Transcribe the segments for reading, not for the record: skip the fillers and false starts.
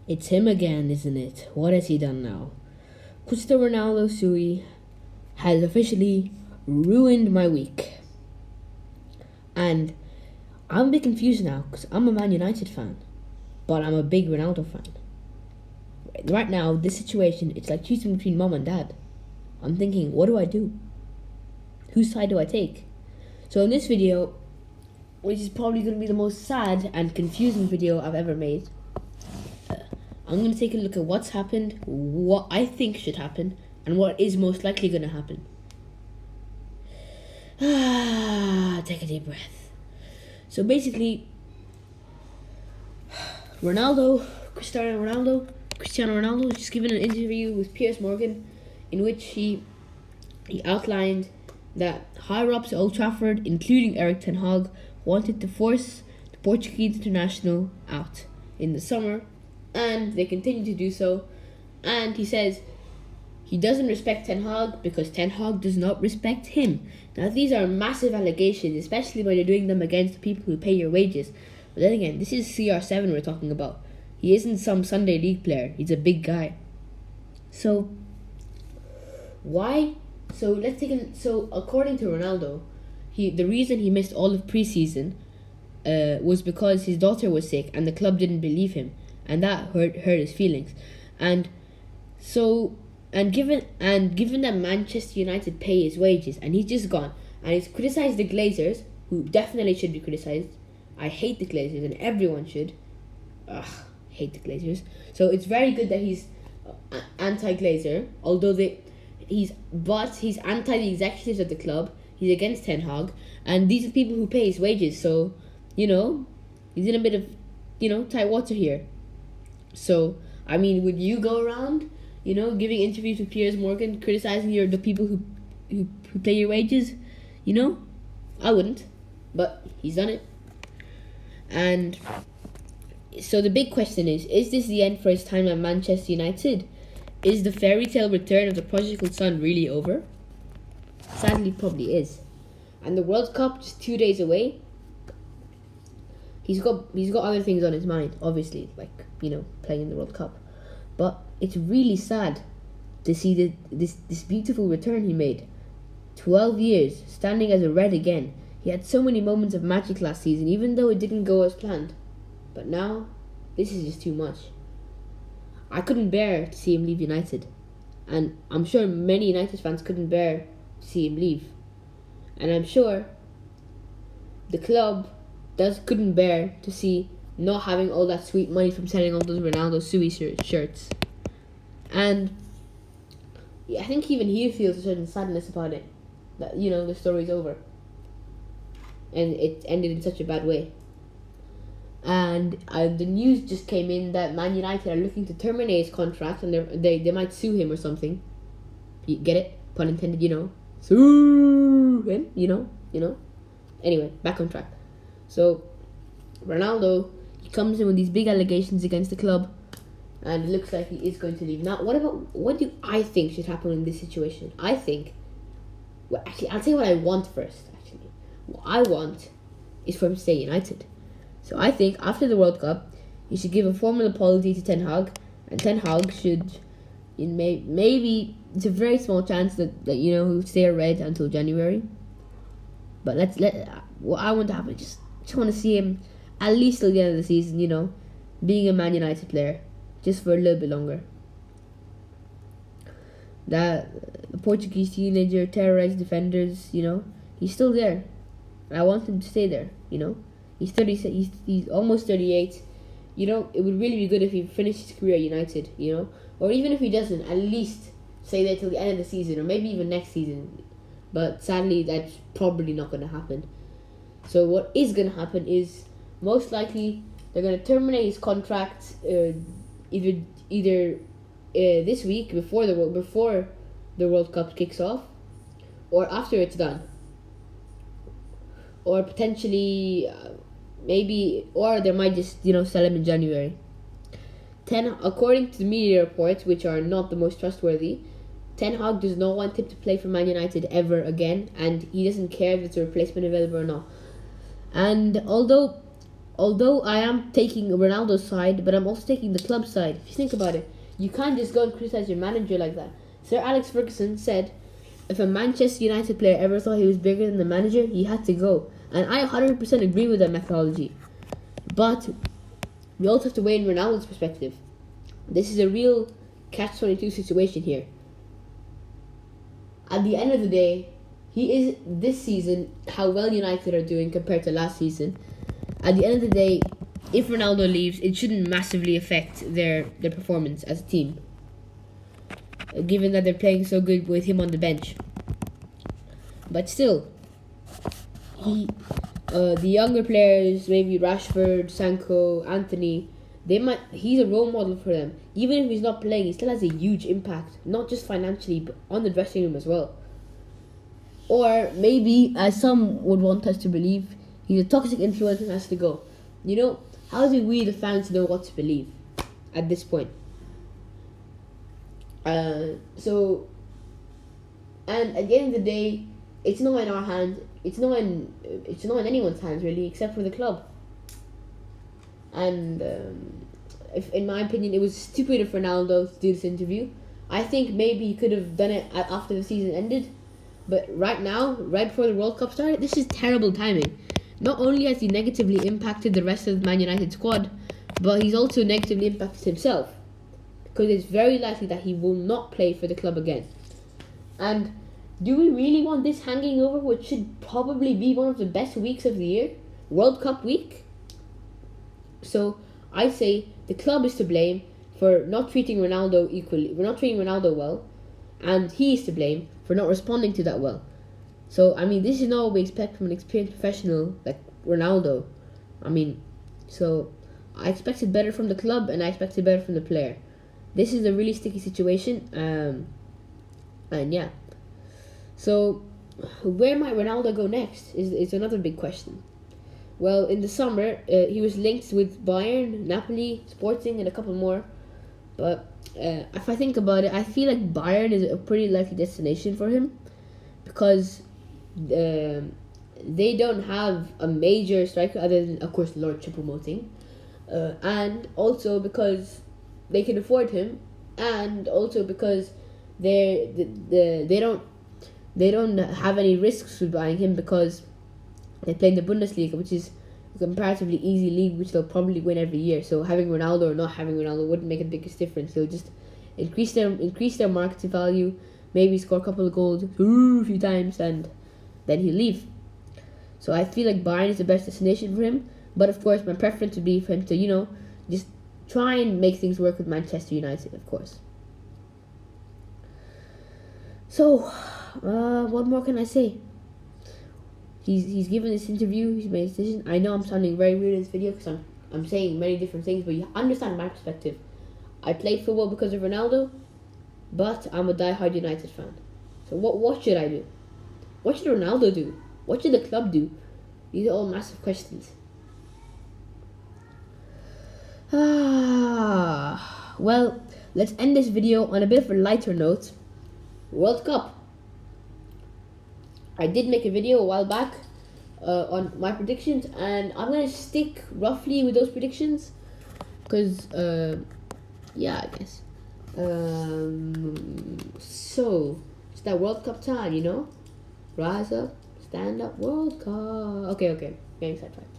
It's him again, isn't it? What has he done now? Cristiano Ronaldo Sui has officially ruined my week. And I'm a bit confused now because I'm a Man United fan, but I'm a big Ronaldo fan. Right now, this situation, it's like choosing between mom and dad. I'm thinking, what do I do? Whose side do I take? So in this video, which is probably going to be the most sad and confusing video I've ever made, I'm going to take a look at what's happened, what I think should happen, and what is most likely going to happen. Take a deep breath. So basically, Cristiano Ronaldo was just given an interview with Piers Morgan in which he outlined that higher-ups at Old Trafford, including Eric Ten Hag, wanted to force the Portuguese international out in the summer, and they continue to do so. And he says he doesn't respect Ten Hag because Ten Hag does not respect him. Now, these are massive allegations, especially when you're doing them against the people who pay your wages. But then again, this is CR7 we're talking about. He isn't some Sunday League player. He's a big guy. So, why? So according to Ronaldo, the reason he missed all of preseason was because his daughter was sick and the club didn't believe him, and that hurt his feelings. And given that Manchester United pay his wages and he's just gone, and he's criticized the Glazers, who definitely should be criticized. I hate the Glazers and everyone should. Hate the Glazers. So it's very good that he's anti-Glazer, although he's anti the executives of the club. He's against Ten Hag, and these are people who pay his wages. So, he's in a bit of, tight water here. So, I mean, would you go around, giving interviews with Piers Morgan, criticizing the people who pay your wages? I wouldn't, but he's done it. And so the big question is this the end for his time at Manchester United? Is the fairy tale return of the prodigal son really over? Sadly, probably is. And the World Cup just 2 days away. He's got other things on his mind, obviously, like, playing in the World Cup. But it's really sad to see this beautiful return he made. 12 years, standing as a Red again. He had so many moments of magic last season, even though it didn't go as planned. But now, this is just too much. I couldn't bear to see him leave United. And I'm sure many United fans couldn't bear to see him leave. And I'm sure the club couldn't bear to see not having all that sweet money from selling all those Ronaldo Sui shirts. And I think even he feels a certain sadness about it. That, the story's over. And it ended in such a bad way. And the news just came in that Man United are looking to terminate his contract, and they might sue him or something. You get it? Pun intended, Sue him, Anyway, back on track. So, Ronaldo, he comes in with these big allegations against the club, and it looks like he is going to leave. Now, what do I think should happen in this situation? I think, I'll tell you what I want first, actually. What I want is for him to stay United. So I think after the World Cup, he should give a formal apology to Ten Hag, and Ten Hag should, maybe it's a very small chance that he'll stay a Red until January. But what I want to happen, just want to see him at least till the end of the season, being a Man United player, just for a little bit longer. That the Portuguese teenager terrorized defenders, he's still there. I want him to stay there, He's 30. He's almost 38. It would really be good if he finished his career at United. Or even if he doesn't, at least stay there till the end of the season, or maybe even next season. But sadly, that's probably not going to happen. So what is going to happen is most likely they're going to terminate his contract either this week before the World Cup kicks off, or after it's done, or potentially. Or they might just, sell him in January. According to the media reports, which are not the most trustworthy, Ten Hag does not want him to play for Man United ever again, and he doesn't care if there's a replacement available or not. And although although I am taking Ronaldo's side, but I'm also taking the club side. If you think about it, you can't just go and criticize your manager like that. Sir Alex Ferguson said, if a Manchester United player ever thought he was bigger than the manager, he had to go. And I 100% agree with that methodology. But we also have to weigh in Ronaldo's perspective. This is a real catch-22 situation here. At the end of the day, he is, this season, how well United are doing compared to last season. At the end of the day, if Ronaldo leaves, it shouldn't massively affect their performance as a team, given that they're playing so good with him on the bench. But still, the younger players, maybe Rashford, Sancho, Anthony, he's a role model for them. Even if he's not playing, he still has a huge impact, not just financially, but on the dressing room as well. Or maybe, as some would want us to believe, he's a toxic influence and has to go. You know, how do we, the fans, know what to believe at this point? And at the end of the day, it's not in our hands. It's not in anyone's hands really, except for the club. And if, in my opinion, it was stupid of Ronaldo to do this interview. I think maybe he could have done it after the season ended. But right now, right before the World Cup started, this is terrible timing. Not only has he negatively impacted the rest of the Man United squad, but he's also negatively impacted himself. Because it's very likely that he will not play for the club again. And do we really want this hanging over what should probably be one of the best weeks of the year? World Cup week? So, I say the club is to blame for not treating Ronaldo equally. We're not treating Ronaldo well. And he is to blame for not responding to that well. So, I mean, this is not what we expect from an experienced professional like Ronaldo. I mean, so I expected better from the club and I expected better from the player. This is a really sticky situation. And yeah. So, where might Ronaldo go next is another big question. Well, in the summer, he was linked with Bayern, Napoli, Sporting, and a couple more. But if I think about it, I feel like Bayern is a pretty likely destination for him because they don't have a major striker other than, of course, Lord Choupo-Moting, and also because they can afford him, and also because they don't have any risks with buying him because they play in the Bundesliga, which is a comparatively easy league, which they'll probably win every year. So having Ronaldo or not having Ronaldo wouldn't make the biggest difference. They'll just increase their market value, maybe score a couple of goals a few times, and then he'll leave. So I feel like Bayern is the best destination for him. But of course, my preference would be for him to, just try and make things work with Manchester United, of course. So, what more can I say? He's given this interview. He's made a decision. I know I'm sounding very weird in this video because I'm saying many different things, but you understand my perspective. I played football because of Ronaldo, but I'm a diehard United fan. So what should I do? What should Ronaldo do? What should the club do? These are all massive questions. Well, let's end this video on a bit of a lighter note. World Cup. I did make a video a while back on my predictions, and I'm going to stick roughly with those predictions because, yeah, I guess. So, it's that World Cup time, Rise up, stand up, World Cup. Okay, getting sidetracked.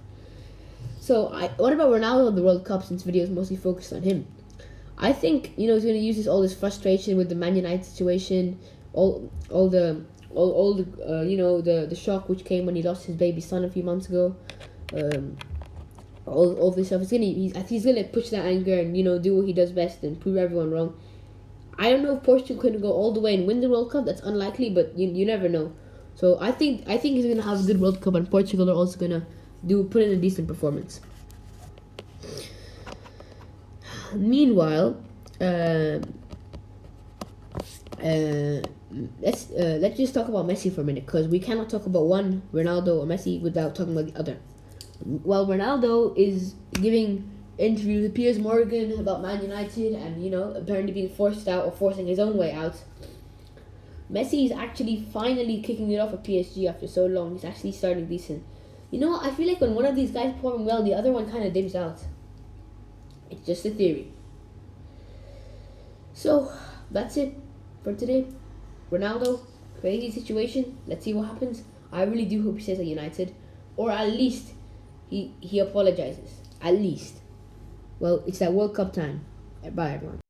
So, what about Ronaldo in the World Cup, since video is mostly focused on him? I think, he's going to use all this frustration with the Man United situation, all the shock which came when he lost his baby son a few months ago, all this stuff. He's gonna push that anger and do what he does best and prove everyone wrong. I don't know if Portugal can go all the way and win the World Cup. That's unlikely, but you never know. So I think he's gonna have a good World Cup, and Portugal are also gonna put in a decent performance. Meanwhile, let's just talk about Messi for a minute, because we cannot talk about one, Ronaldo or Messi, without talking about the other. Well, Ronaldo is giving interviews with Piers Morgan about Man United and, apparently being forced out or forcing his own way out. Messi is actually finally kicking it off at PSG after so long. He's actually starting decent. You know, I feel like when one of these guys perform well, the other one kind of dims out. It's just a theory. So, that's it for today. Ronaldo, crazy situation. Let's see what happens. I really do hope he stays at United. Or at least he apologizes. At least. Well, it's that World Cup time. Bye, everyone.